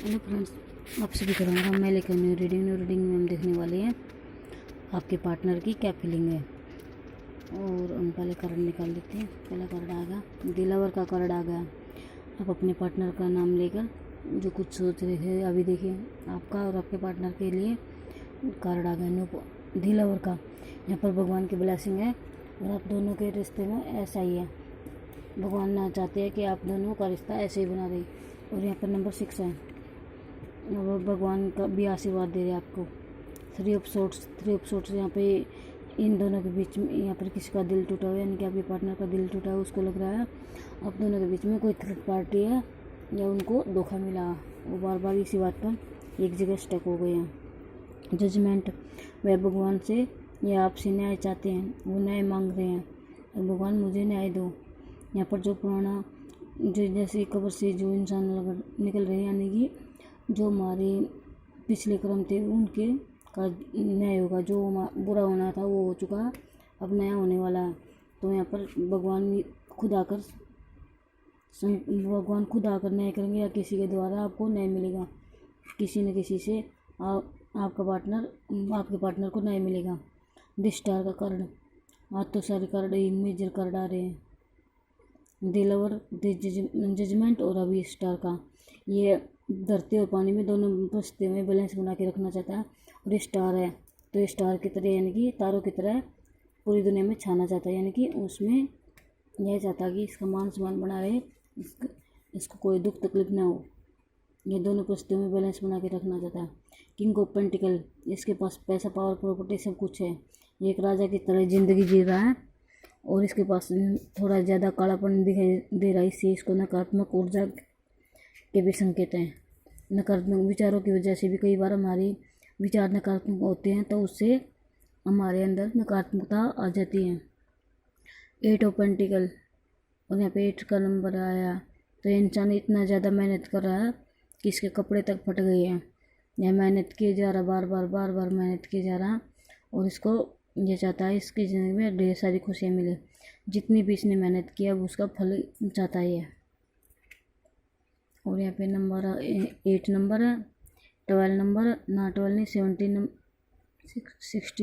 Hello friends, आप सभी करूँगा मैं लेकर न्यू रीडिंग में हम देखने वाले हैं आपके पार्टनर की क्या फीलिंग है। और हम पहले कार्ड निकाल लेते हैं। पहला कार्ड आ गया, दिलावर का कार्ड आ गया। आप अपने पार्टनर का नाम लेकर जो कुछ सोच रहे थे अभी देखिए आपका और आपके पार्टनर के लिए कार्ड आ गया नो दिलावर का। यहाँ पर भगवान की ब्लेसिंग है और आप दोनों के रिश्ते में ऐसा ही है। भगवान ना चाहते हैं कि आप दोनों का रिश्ता ऐसे ही बना रहे। और यहाँ पर नंबर 6 है और भगवान का भी आशीर्वाद दे रहे हैं आपको। थ्री ऑफ सोर्ट्स यहाँ पे इन दोनों के बीच में यहाँ पर किसी का दिल टूटा हुआ है, यानी कि आपके पार्टनर का दिल टूटा है। उसको लग रहा है आप दोनों के बीच में कोई थर्ड पार्टी है या उनको धोखा मिला। वो बार बार इसी बात पर एक जगह स्टक हो गए हैं। जजमेंट, वह भगवान से या आपसे न्याय चाहते हैं, वो न्याय मांग रहे हैं और भगवान मुझे न्याय दो। यहाँ पर जो पुराना जो जैसे कब्र से जो इंसान निकल रहे हैं, यानी कि जो हमारे पिछले कर्म थे उनके का न्याय होगा। जो बुरा होना था वो हो चुका, अब नया होने वाला है। तो यहाँ पर भगवान खुद आकर न्याय करेंगे या किसी के द्वारा आपको न्याय मिलेगा। किसी न किसी से आपके पार्टनर को न्याय मिलेगा। द स्टार का कार्ड, आज तो सारे कार्ड मेजर कार्ड आ रहे हैं। दिलवर, जजमेंट और अभी स्टार का, ये धरती और पानी में दोनों बसते हुए बैलेंस बना के रखना चाहता है। और ये स्टार है तो ये स्टार की तरह यानी कि तारों की तरह पूरी दुनिया में छाना चाहता है, यानी कि उसमें यह चाहता है कि इसका मान सम्मान बना रहे, इसको कोई दुख तकलीफ ना हो। ये दोनों परिस्थितियों में बैलेंस बना के रखना चाहता है। किंग ऑफ पेंटिकल, इसके पास पैसा, पावर, प्रॉपर्टी सब कुछ है। ये एक राजा की तरह ज़िंदगी जी रहा है और इसके पास थोड़ा ज़्यादा कालापन दिखाई दे रहा है। इससे इसको नकारात्मक ऊर्जा के भी संकेत हैं। नकारात्मक विचारों की वजह से भी कई बार हमारे विचार नकारात्मक होते हैं तो उससे हमारे अंदर नकारात्मकता आ जाती है। 8 ऑफ पेंटिकल, और यहाँ पे 8 का नंबर आया तो इंसान इतना ज़्यादा मेहनत कर रहा है कि इसके कपड़े तक फट गए हैं। यह मेहनत किए जा रहा, बार बार मेहनत किए जा रहा और इसको ये चाहता है इसकी ज़िंदगी में ढेर सारी खुशियाँ मिले। जितनी भी इसने मेहनत किया वो उसका फल चाहता ही है। और यहाँ पे नंबर 8 नंबर है, 12 नंबर ना 12 नहीं 16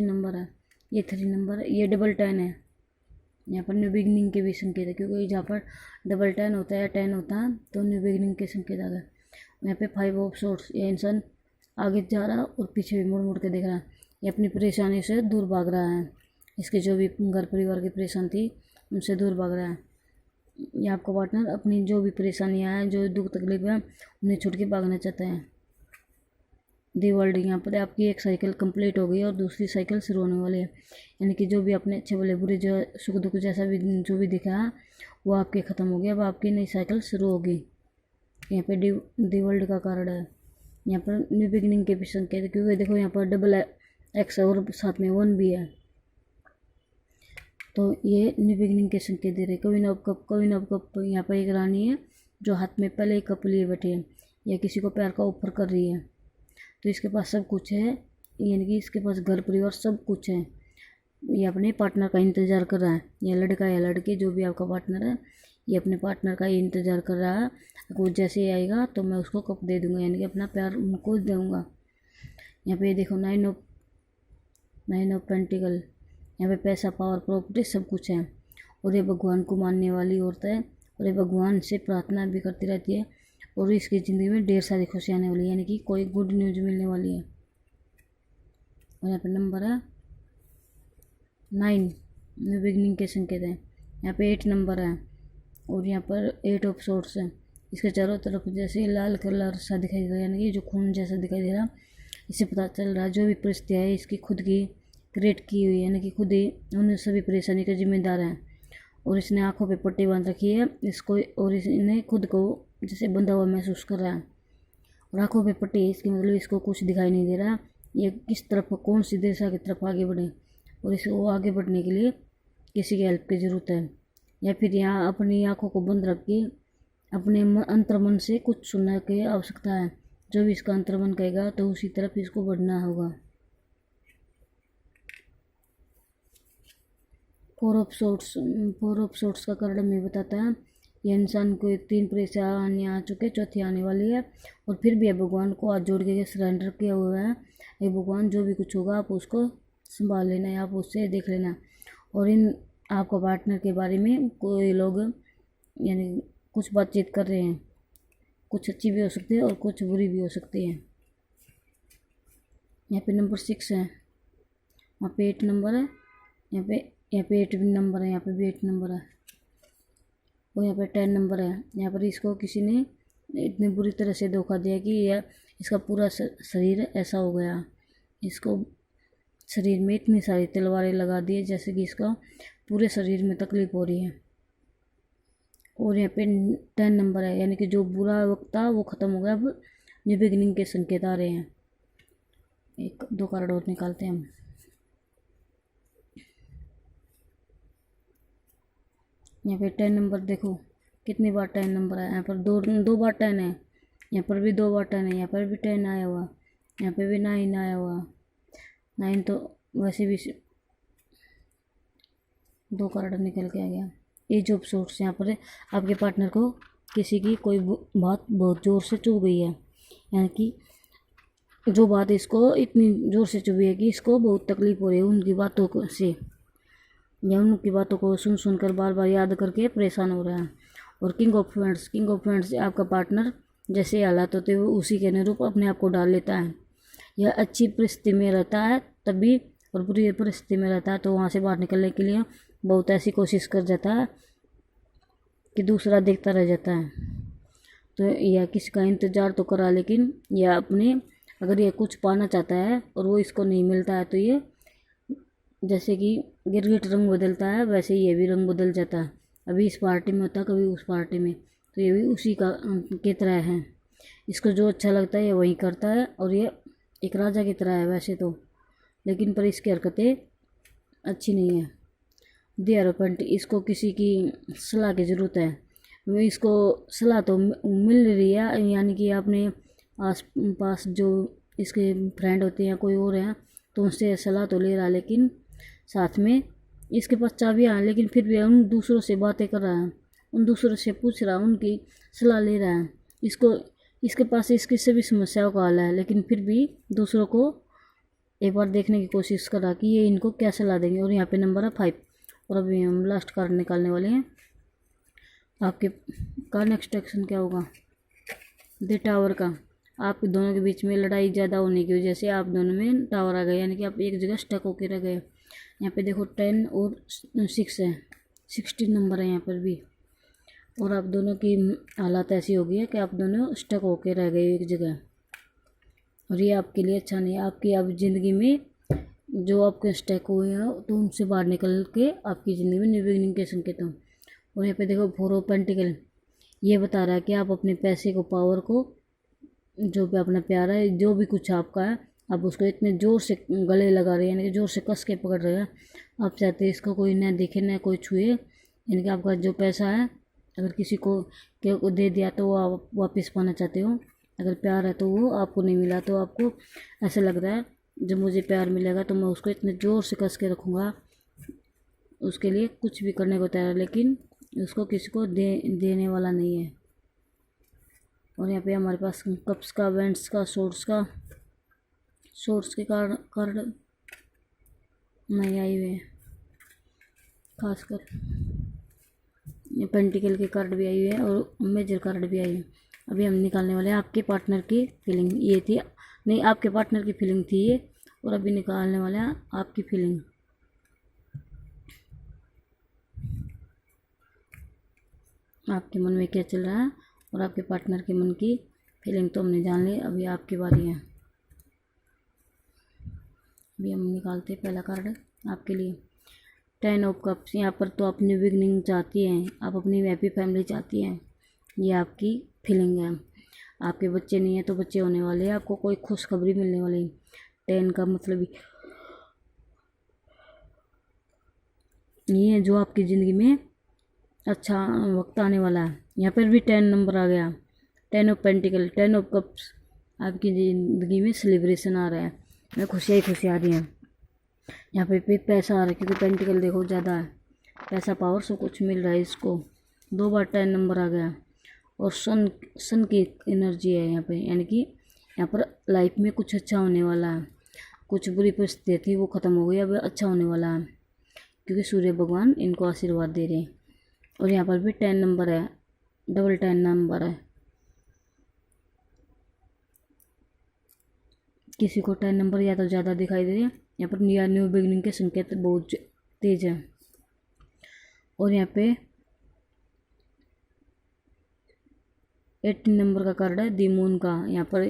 नंबर है, ये 3 नंबर है, ये डबल 10 है। यहाँ पर न्यू बिगनिंग के भी संकेत है, क्योंकि जहाँ पर डबल 10 होता है या 10 होता है तो न्यू बिगनिंग के संकेत आ गए। यहाँ पे 5 ऑफ सोर्ट्स, ये इंसान आगे जा रहा और पीछे भी मुड़ मुड़ के देख रहा है। ये अपनी परेशानी से दूर भाग रहा है। इसके जो भी घर परिवार की परेशानी थी उनसे दूर भाग रहा है। ये आपका पार्टनर अपनी जो भी परेशानियां हैं, जो दुख तकलीफ है, उन्हें छोड़ के भागना चाहता है। दी वर्ल्ड, यहाँ पर आपकी एक साइकिल कंप्लीट हो गई और दूसरी साइकिल शुरू होने वाली है। यानी कि जो भी अपने अच्छे भले बुरे जो सुख दुख जैसा भी जो भी दिखा है वो आपके ख़त्म हो गया। अब आपकी नई साइकिल शुरू होगी। यहाँ पे दी वर्ल्ड का कार्ड है। यहाँ पर न्यू बिगिनिंग के भी संकेत है, क्योंकि देखो यहाँ पर डबल एक्स और साथ में 1 भी है, तो ये न्यू बिगिनिंग के संकेत दे रहे। कोई ना कप यहाँ पर एक रानी है जो हाथ में पहले एक कप लिए बैठी है या किसी को प्यार का ऑफर कर रही है। तो इसके पास सब कुछ है, यानी कि इसके पास घर परिवार सब कुछ है। ये अपने पार्टनर का इंतज़ार कर रहा है। या लड़का या लड़की जो भी आपका पार्टनर है, ये अपने पार्टनर का इंतज़ार कर रहा है। वो जैसे ही आएगा तो मैं उसको कप दे दूँगा, यानी कि अपना प्यार उनको दूँगा। यहाँ पे देखो 9 ऑफ पेंटिकल, यहाँ पे पैसा, पावर, प्रॉपर्टी सब कुछ है। और ये भगवान को मानने वाली औरत है और ये भगवान से प्रार्थना भी करती रहती है और इसकी ज़िंदगी में ढेर सारी खुशियाँ आने वाली है, यानी कि कोई गुड न्यूज़ मिलने वाली है। और यहाँ पे नंबर है 9, न्यू बिगनिंग के संकेत है। यहाँ पे 8 नंबर है और यहाँ पर 8 ऑफ सोर्ट्स है। इसके चारों तरफ जैसे लाल कलर सा दिखाई दे रहा है, यानी कि जो खून जैसा दिखाई दे रहा, इससे पता चल रहा है जो भी परिस्थिति है इसकी खुद की क्रिएट की हुई है, यानी कि खुद ही उन सभी परेशानी का जिम्मेदार है। और इसने आंखों पे पट्टी बांध रखी है इसको, और इसने खुद को जैसे बंधा हुआ महसूस कर रहा है। और आंखों पे पट्टी है, इसके मतलब इसको कुछ दिखाई नहीं दे रहा ये किस तरफ कौन सी दिशा की तरफ आगे बढ़े। और इसको आगे बढ़ने के लिए किसी की हेल्प की ज़रूरत है, या फिर यहाँ अपनी आंखों को बंद रख के अपने अंतर्मन से कुछ सुनने की आवश्यकता है। जो भी इसका अंतर्मन कहेगा तो उसी तरफ इसको बढ़ना होगा। 4 ऑफ सोर्ट्स का कार्ड हमें बताता है ये इंसान को 3 परेशानियाँ आ चुके, चौथी आने वाली है। और फिर भी भगवान को हाथ जोड़ के सरेंडर किया हुआ है। ये भगवान जो भी कुछ होगा आप उसको संभाल लेना है, आप उससे देख लेना। और इन आपका पार्टनर के बारे में कोई लोग यानी कुछ बातचीत कर रहे हैं, कुछ अच्छी भी हो सकती है और कुछ बुरी भी हो सकती है। यहाँ पे नंबर 6 है, वहाँ पे 8 नंबर है, यहाँ पे 8 भी नंबर है, यहाँ पे भी 8 नंबर है, और यहाँ पे 10 नंबर है। यहाँ पर इसको किसी ने इतनी बुरी तरह से धोखा दिया कि यह इसका पूरा शरीर ऐसा हो गया, इसको शरीर में इतनी सारी तलवारें लगा दी जैसे कि इसका पूरे शरीर में तकलीफ हो रही है। और यहाँ पे 10 नंबर है, यानी कि जो बुरा वक्त था वो ख़त्म हो गया, अब न्यू बिगिनिंग के संकेत आ रहे हैं। 1-2 कार्ड और निकालते हैं हम। यहाँ पे 10 नंबर देखो कितनी बार 10 नंबर है, यहाँ पर दो बार 10 है, यहाँ पर भी 2 बार 10 है, यहाँ पर भी 10 आया हुआ, यहाँ पे भी 9 आया हुआ। 9 तो वैसे भी 2 कार्ड निकल के आ गया। एज ऑफ सोर्ट्स, यहाँ पर आपके पार्टनर को किसी की कोई बात बहुत ज़ोर से चुभ गई है, यानी कि जो बात इसको इतनी ज़ोर से चुभी है कि इसको बहुत तकलीफ हो रही है उनकी बातों से, या उनकी बातों को सुन कर बार बार याद करके परेशान हो रहा है। और किंग ऑफ फ्रेंड्स आपका पार्टनर जैसे हालात होते हैं वो उसी के अनुरूप अपने आप को डाल लेता है। यह अच्छी परिस्थिति में रहता है तभी, और बुरी परिस्थिति में रहता है तो वहाँ से बाहर निकलने के लिए बहुत ऐसी कोशिश कर जाता है कि दूसरा देखता रह जाता है। तो यह किसी का इंतज़ार तो करा, लेकिन यह अपने अगर ये कुछ पाना चाहता है और वो इसको नहीं मिलता है तो ये जैसे कि गिरगिट रंग बदलता है वैसे ही ये भी रंग बदल जाता है। अभी इस पार्टी में होता है, कभी उस पार्टी में, तो ये भी उसी का की तरह है। इसको जो अच्छा लगता है ये वही करता है, और ये एक राजा की तरह है वैसे तो, लेकिन पर इसकी हरकतें अच्छी नहीं है। देयरपेंट, इसको किसी की सलाह की ज़रूरत है। वो इसको सलाह तो मिल रही है, यानी कि अपने आस पास जो इसके फ्रेंड होते हैं कोई और हैं तो उनसे सलाह तो ले रहा है, लेकिन साथ में इसके पास चाबियाँ हैं, लेकिन फिर भी उन दूसरों से बातें कर रहा है, उन दूसरों से पूछ रहा है, उनकी सलाह ले रहा है। इसके पास इसकी सभी समस्याओं का हल है, लेकिन फिर भी दूसरों को एक बार देखने की कोशिश कर रहा कि ये इनको क्या सलाह देंगे। और यहाँ पे नंबर है 5। और अभी हम लास्ट कार्ड निकालने वाले हैं। आपके का नेक्स्ट एक्शन क्या होगा? द टावर का। आप दोनों के बीच में लड़ाई ज़्यादा होने की वजह से आप दोनों में टावर आ गए, यानी कि आप एक जगह स्टक होकर रह गए। यहाँ पे देखो 10 और 6 है, 16 नंबर है यहाँ पर भी। और आप दोनों की हालत ऐसी हो गई है कि आप दोनों स्टक होकर रह गए एक जगह, और ये आपके लिए अच्छा नहीं है। आपकी अब ज़िंदगी में जो आपके स्टक हुए हैं तो उनसे बाहर निकल के आपकी ज़िंदगी में न्यू बिगिनिंग के संकेत हों। और यहाँ पे देखो 4 ऑफ पेंटिकल, ये बता रहा है कि आप अपने पैसे को, पावर को, जो भी अपना प्यार है, जो भी कुछ आपका है, आप उसको इतने ज़ोर से गले लगा रहे हैं, यानी कि ज़ोर से कस के पकड़ रहे हैं। आप चाहते हैं इसको कोई न देखे न कोई छुए, यानी कि आपका जो पैसा है अगर किसी को दे दिया तो वो आप वापस पाना चाहते हो। अगर प्यार है तो वो आपको नहीं मिला तो आपको ऐसा लग रहा है जब मुझे प्यार मिलेगा तो मैं उसको इतने ज़ोर से कस के रखूँगा, उसके लिए कुछ भी करने को तैयार है, लेकिन उसको किसी को देने वाला नहीं है। और यहाँ पे हमारे पास कप्स का, वेंट्स का, सोर्ट्स के कार्ड नहीं आए हुए हैं, खासकर ये पेंटिकल के कार्ड भी आई हुए हैं और मेजर कार्ड भी आई है। अभी हम निकालने वाले हैं आपके पार्टनर की फीलिंग। ये थी नहीं, आपके पार्टनर की फीलिंग थी ये, और अभी निकालने वाले हैं आपकी फीलिंग। आपके मन में क्या चल रहा है और आपके पार्टनर के मन की फीलिंग तो हमने जान ली। अभी आपकी बारी है। अभी हम निकालते हैं पहला कार्ड आपके लिए, 10 ऑफ कप्स। यहाँ पर तो अपनी बिगनिंग चाहती हैं, आप अपनी हैप्पी फैमिली चाहती हैं, ये आपकी फीलिंग है। आपके बच्चे नहीं है तो बच्चे होने वाले हैं, आपको कोई खुशखबरी मिलने वाली है। 10 का मतलब ये है जो आपकी ज़िंदगी में अच्छा वक्त आने वाला है। यहाँ पर भी 10 नंबर आ गया, 10 ऑफ पेंटिकल, 10 ऑफ कप्स। आपकी ज़िंदगी में सेलिब्रेशन आ रहा है, मैं खुशियाँ ही खुशियाँ आ रही हैं। यहाँ पे पैसा आ रहा है क्योंकि पेंटिकल देखो ज़्यादा है, पैसा, पावर सब कुछ मिल रहा है इसको। 2 बार 10 नंबर आ गया। और सन की एनर्जी है यहाँ पे, यानी कि यहाँ पर लाइफ में कुछ अच्छा होने वाला है। कुछ बुरी परिस्थिति थी वो ख़त्म हो गई, अब अच्छा होने वाला है, क्योंकि सूर्य भगवान इनको आशीर्वाद दे रहे हैं। और यहाँ पर भी 10 नंबर है, डबल 10 नंबर है। किसी को 10 नंबर या तो ज़्यादा दिखाई दे रहे हैं। यहाँ पर न्यू बिगिनिंग के संकेत बहुत तेज है। और यहाँ पे 18 नंबर का कार्ड है दी मून का। यहाँ पर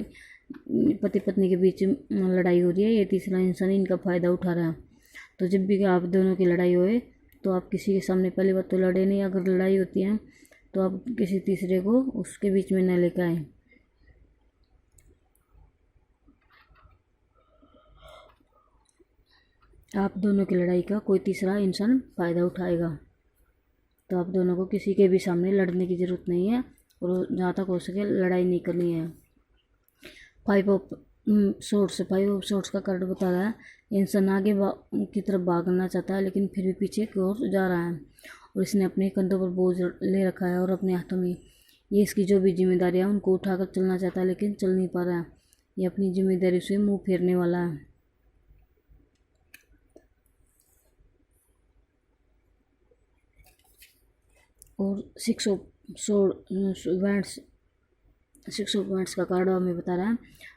पति पत्नी के बीच लड़ाई हो रही है, ये तीसरा इंसान इनका फ़ायदा उठा रहा है। तो जब भी आप दोनों की लड़ाई होए तो आप किसी के सामने पहली बात तो लड़े नहीं। अगर लड़ाई होती है तो आप किसी तीसरे को उसके बीच में न लेकर आए। आप दोनों की लड़ाई का कोई तीसरा इंसान फ़ायदा उठाएगा, तो आप दोनों को किसी के भी सामने लड़ने की ज़रूरत नहीं है, और जहाँ तक हो सके लड़ाई नहीं करनी है। 5 ऑफ सोर्ट्स का कार्ड बता रहा है इंसान आगे की तरफ भागना चाहता है, लेकिन फिर भी पीछे की ओर जा रहा है, और इसने अपने कंधों पर बोझ ले रखा है और अपने हाथों में ये इसकी जो भी जिम्मेदारियाँ उनको उठाकर चलना चाहता है, लेकिन चल नहीं पा रहा है। ये अपनी जिम्मेदारी से मुँह फेरने वाला है। और 6 ऑफ वैंड्स का कार्ड हमें बता रहा है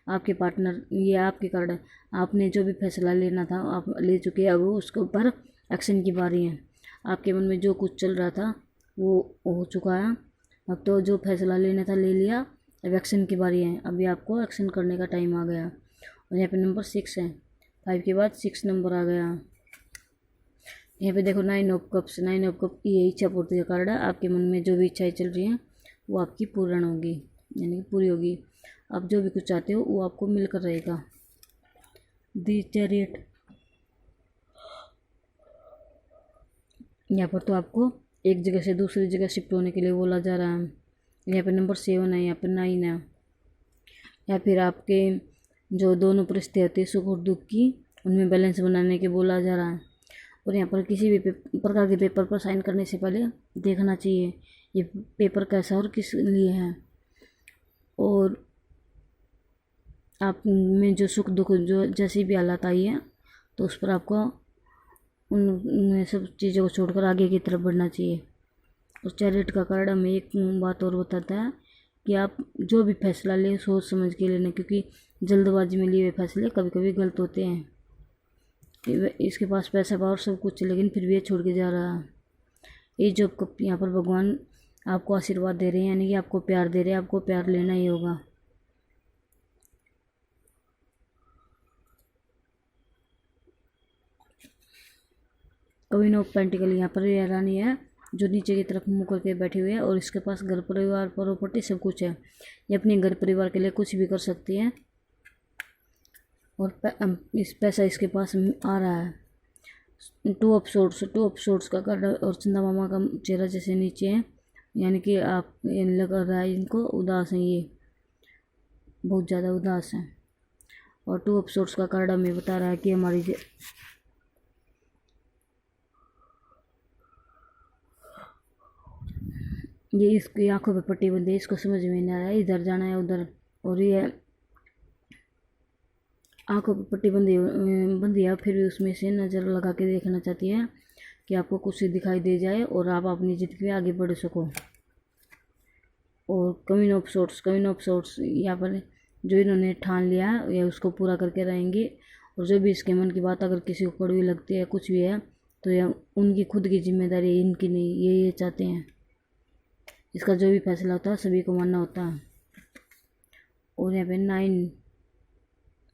आपके पार्टनर, ये आपके कार्ड है, आपने जो भी फैसला लेना था आप ले चुके हैं, अब उसके ऊपर एक्शन की बारी है। आपके मन में जो कुछ चल रहा था वो हो चुका है, अब तो जो फैसला लेना था ले लिया, अब एक्शन की बारी है। अभी आपको एक्शन करने का टाइम आ गया। और यहाँ पे नंबर 6 है, 5 के बाद 6 नंबर आ गया। यहाँ पे देखो 9 ऑफ कप, ये इच्छा पूर्ति का कार्ड है। आपके मन में जो भी इच्छाएं चल रही हैं वो आपकी पूर्ण होगी, यानी कि पूरी होगी। आप जो भी कुछ चाहते हो वो आपको मिलकर रहेगा। दी चैरियट, यहाँ पर तो आपको एक जगह से दूसरी जगह शिफ्ट होने के लिए बोला जा रहा है। यहाँ पे नंबर 7 है, यहाँ पर 9 है। या फिर आपके जो दोनों परिस्थिति होती है सुख और दुख की, उनमें बैलेंस बनाने के बोला जा रहा है। और यहाँ पर किसी भी प्रकार के पेपर पर साइन करने से पहले देखना चाहिए ये पेपर कैसा और किस लिए है, और आप में जो सुख दुख जो जैसी भी हालत आई है तो उस पर आपको उन सब चीज़ों को छोड़कर आगे की तरफ बढ़ना चाहिए। और चैरियट का कार्ड हमें एक बात और बताता है कि आप जो भी फैसला लें सोच समझ के लेना, क्योंकि जल्दबाजी में लिए हुए फैसले कभी कभी गलत होते हैं। इसके पास पैसा पावर सब कुछ है, लेकिन फिर भी ये छोड़ के जा रहा है। ये जो यहाँ पर भगवान आपको आशीर्वाद दे रहे हैं, यानी कि आपको प्यार दे रहे हैं, आपको प्यार लेना ही होगा। क्वीन ऑफ पेंटिकल यहाँ पर यह रानी है जो नीचे की तरफ मुँह करके बैठी हुई है, और इसके पास घर परिवार प्रॉपर्टी सब कुछ है। ये अपने घर परिवार के लिए कुछ भी कर सकती है, और इस पैसा इसके पास आ रहा है। 2 ऑफ सोर्ट्स का कार्ड, और चंदा मामा का चेहरा जैसे नीचे है, यानी कि आप लग रहा है इनको उदास हैं, ये बहुत ज़्यादा उदास हैं। और 2 ऑफ सोर्ट्स का कार्ड हमें बता रहा है कि हमारी ये इसकी आंखों पे पट्टी बंदी है, इसको समझ में नहीं आ रहा है इधर जाना है उधर, और ये आंखों पर पट्टी बंदी है, फिर भी उसमें से नज़र लगा के देखना चाहती है कि आपको कुछ दिखाई दे जाए और आप अपनी ज़िंदगी में आगे बढ़ सको। और क्वीन ऑफ सोर्ट्स यहाँ पर जो इन्होंने ठान लिया है या उसको पूरा करके रहेंगे, और जो भी इसके मन की बात अगर किसी को कड़वी लगती है कुछ भी है तो यह उनकी खुद की जिम्मेदारी है, इनकी नहीं। ये चाहते हैं इसका जो भी फैसला होता है सभी को मानना होता है। और यहाँ पे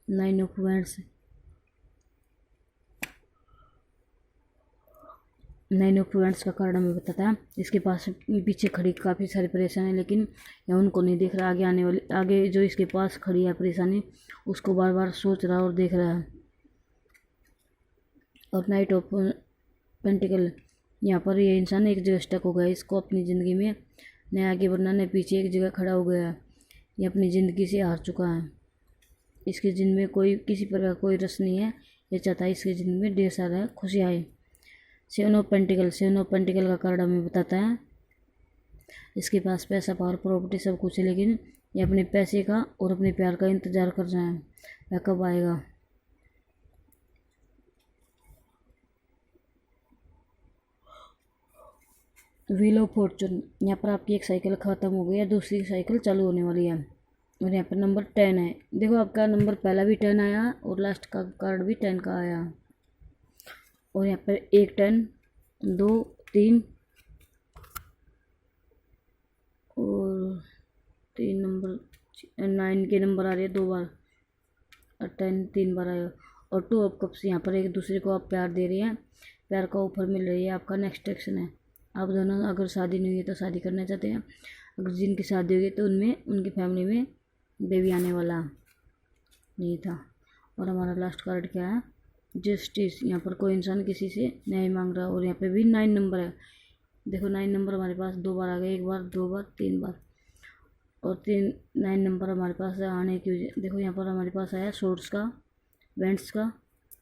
9 ऑफ वैंड्स, 9 ऑफ वैंड्स का कार्ड हमें बताता है इसके पास पीछे खड़ी काफ़ी सारी परेशानी है, लेकिन यह उनको नहीं देख रहा। आगे आने वाली आगे जो इसके पास खड़ी है परेशानी उसको बार बार सोच रहा और देख रहा है। और नाइट ऑफ पेंटिकल, यहाँ पर ये इंसान एक जगह स्टक हो गया, इसको अपनी ज़िंदगी में न आगे बढ़ना न पीछे, एक जगह खड़ा हो गया है। ये अपनी ज़िंदगी से हार चुका है, इसके जिंदगी में कोई किसी प्रकार कोई रस नहीं है। ये चाहता है इसके जिंदगी में ढेर सारा खुशी आए। 7 ऑफ पेंटिकल का कार्ड हमें बताता है इसके पास पैसा, पावर, प्रॉपर्टी सब कुछ है, लेकिन ये अपने पैसे का और अपने प्यार का इंतज़ार कर रहे हैं, वह कब आएगा। व्हील ऑफ फॉर्चून, यहाँ पर आपकी एक साइकिल ख़त्म हो गई है, दूसरी साइकिल चालू होने वाली है। और यहाँ पर नंबर 10 है। देखो आपका नंबर पहला भी 10 आया और लास्ट का कार्ड भी 10 का आया। और यहाँ पर 1 10 2 3 और 3 नंबर 9 के नंबर आ रहे हैं 2 बार और 10 3 बार आया। और 2 ऑफ कप्स, यहाँ पर एक दूसरे को आप प्यार दे रहे हैं, प्यार का ऑफर मिल रही है। आपका नेक्स्ट एक्शन है, आप दोनों अगर शादी नहीं हुई तो शादी करना चाहते हैं, अगर जिनकी शादी होगी तो उनमें उनकी फैमिली में बेबी आने वाला नहीं था। और हमारा लास्ट कार्ड क्या है, जस्टिस। यहाँ पर कोई इंसान किसी से न्याय मांग रहा है। और यहाँ पे भी 9 नंबर है। देखो 9 नंबर हमारे पास 2 बार आ गए, 1 बार 2 बार 3 बार। और 9 नंबर हमारे पास आने की वजह, देखो यहाँ पर हमारे पास आया सोर्स का, वेंट्स का,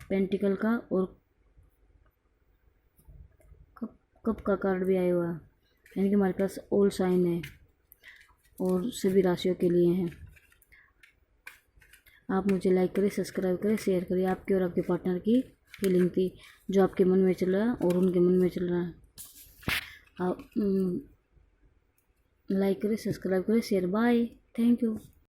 पेंटिकल का और कप का कार्ड भी आया हुआ है। यानी कि हमारे पास ऑल साइन है और सभी राशियों के लिए हैं। आप मुझे लाइक करें, सब्सक्राइब करें, शेयर करिए। आपकी और आपके पार्टनर की फीलिंग थी जो आपके मन में चल रहा है और उनके मन में चल रहा है। आप लाइक करें, सब्सक्राइब करें, शेयर। Bye, thank you.